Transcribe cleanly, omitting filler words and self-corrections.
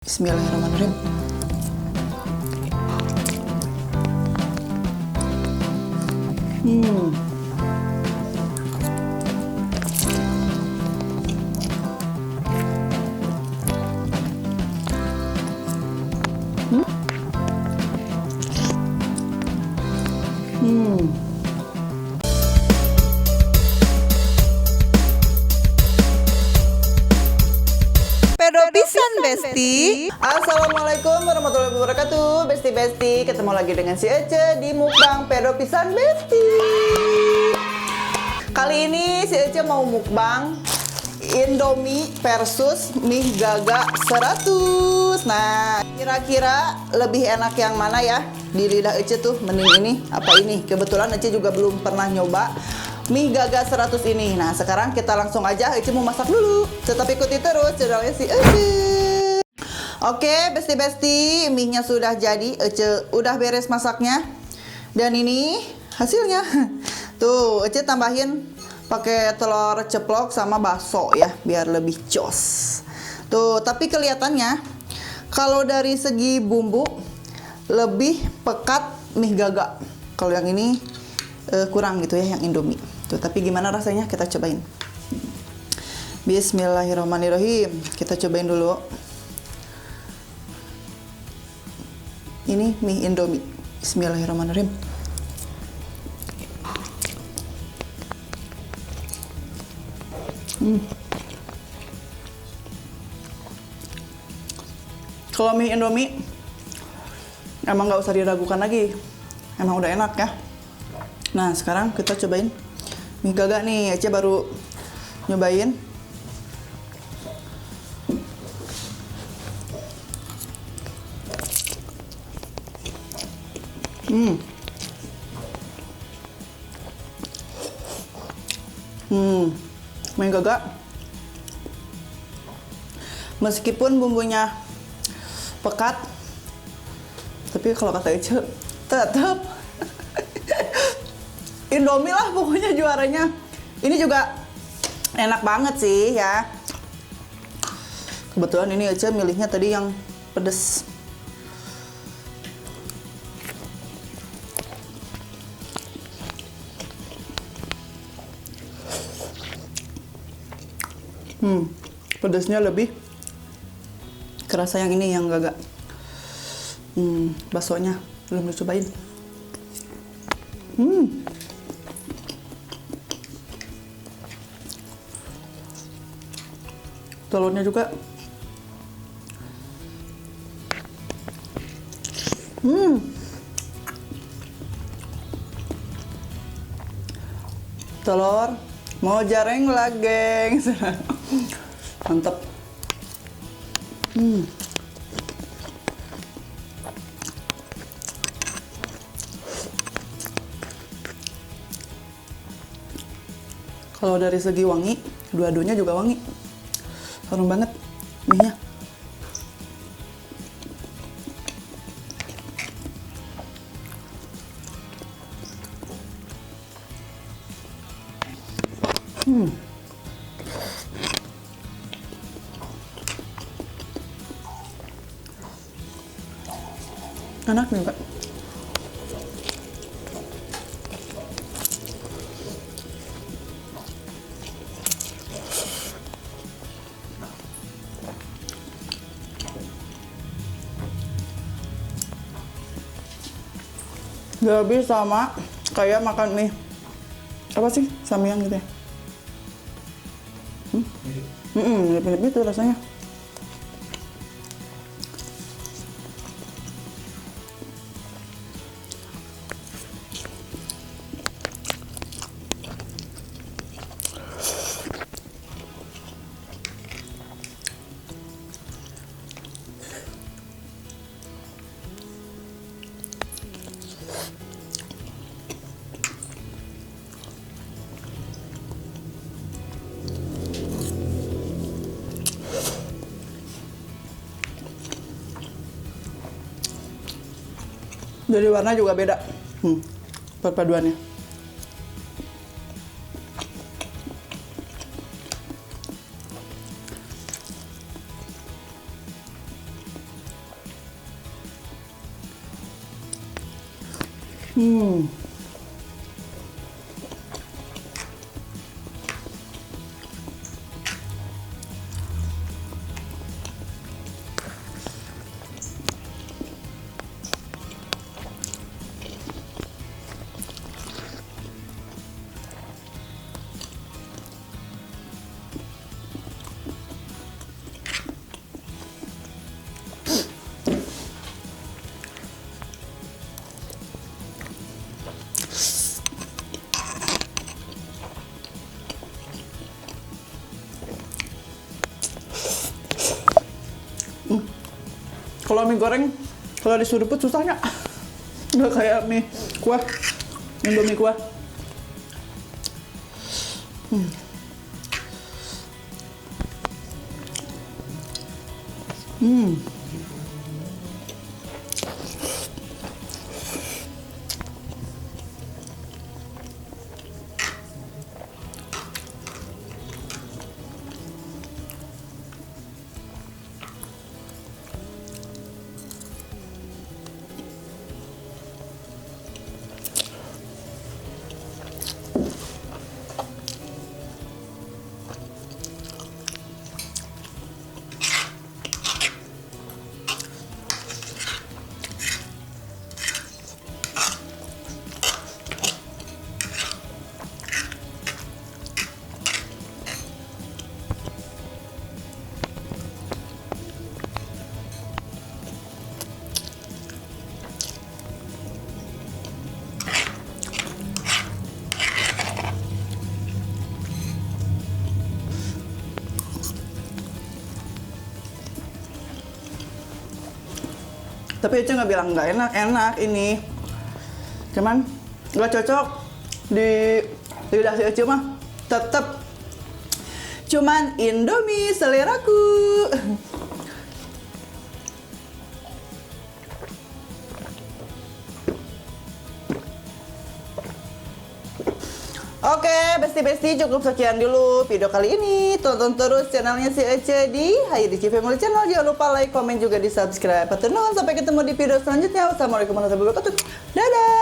Bismillahirrahmanirrahim. Hmm. Pedo pisan Besti. Assalamualaikum warahmatullahi wabarakatuh. Besti-besti, ketemu lagi dengan si Ece di mukbang Pedo Pisan Besti. Kali ini si Ece mau mukbang Indomie versus mie gaga 100. Nah, kira-kira lebih enak yang mana ya? Di lidah Ece tuh mending ini apa ini? Kebetulan Ece juga belum pernah nyoba mie gaga 100 ini. Nah, sekarang kita langsung aja Ece mau masak dulu. Tetap ikuti terus channelnya si Ece. Oke, besti-besti, mie-nya sudah jadi. Ece udah beres masaknya. Dan ini hasilnya. Tuh, Ece tambahin pakai telur ceplok sama bakso ya, biar lebih jos. Tuh, tapi kelihatannya kalau dari segi bumbu lebih pekat mie gaga. Kalau yang ini kurang gitu ya, yang Indomie. Tuh, tapi gimana rasanya? Kita cobain. Bismillahirrahmanirrahim. Kita cobain dulu. Ini mie Indomie. Bismillahirrahmanirrahim. Kalau mie Indomie emang nggak usah diragukan lagi, emang udah enak ya. Nah, sekarang kita cobain mie gaga nih. Ece baru nyobain. Mie gaga meskipun bumbunya pekat, tapi kalau kata Ece tetap Indomie lah pokoknya juaranya. Ini juga enak banget sih ya. Kebetulan ini Ece milihnya tadi yang pedes. Pedesnya lebih kerasa yang ini, yang gaga. Baksonya belum dicobain. Telurnya juga. Telur mozzarella lah, gengs. Mantap. Kalau dari segi wangi, dua-duanya juga wangi. Harum banget mie-nya. Enak nih, Kak. Lebih sama kayak makan mie apa sih, samyang gitu ya. Mirip-mirip itu rasanya. Dari warna juga beda. Perpaduannya. Kalau mie goreng, kalau disuruput susahnya. Nggak kayak mie kuah, Indomie kuah. Tapi Ece nggak bilang nggak enak, enak ini. Cuman nggak cocok di lidah si Ece mah. Tetep cuman Indomie seleraku. Oke, besti-besti cukup sekian dulu video kali ini. Tonton terus channelnya si Ece di Haidee Family Channel. Jangan lupa like, komen juga di subscribe. Sampai ketemu di video selanjutnya. Wassalamualaikum warahmatullahi wabarakatuh. Dadah!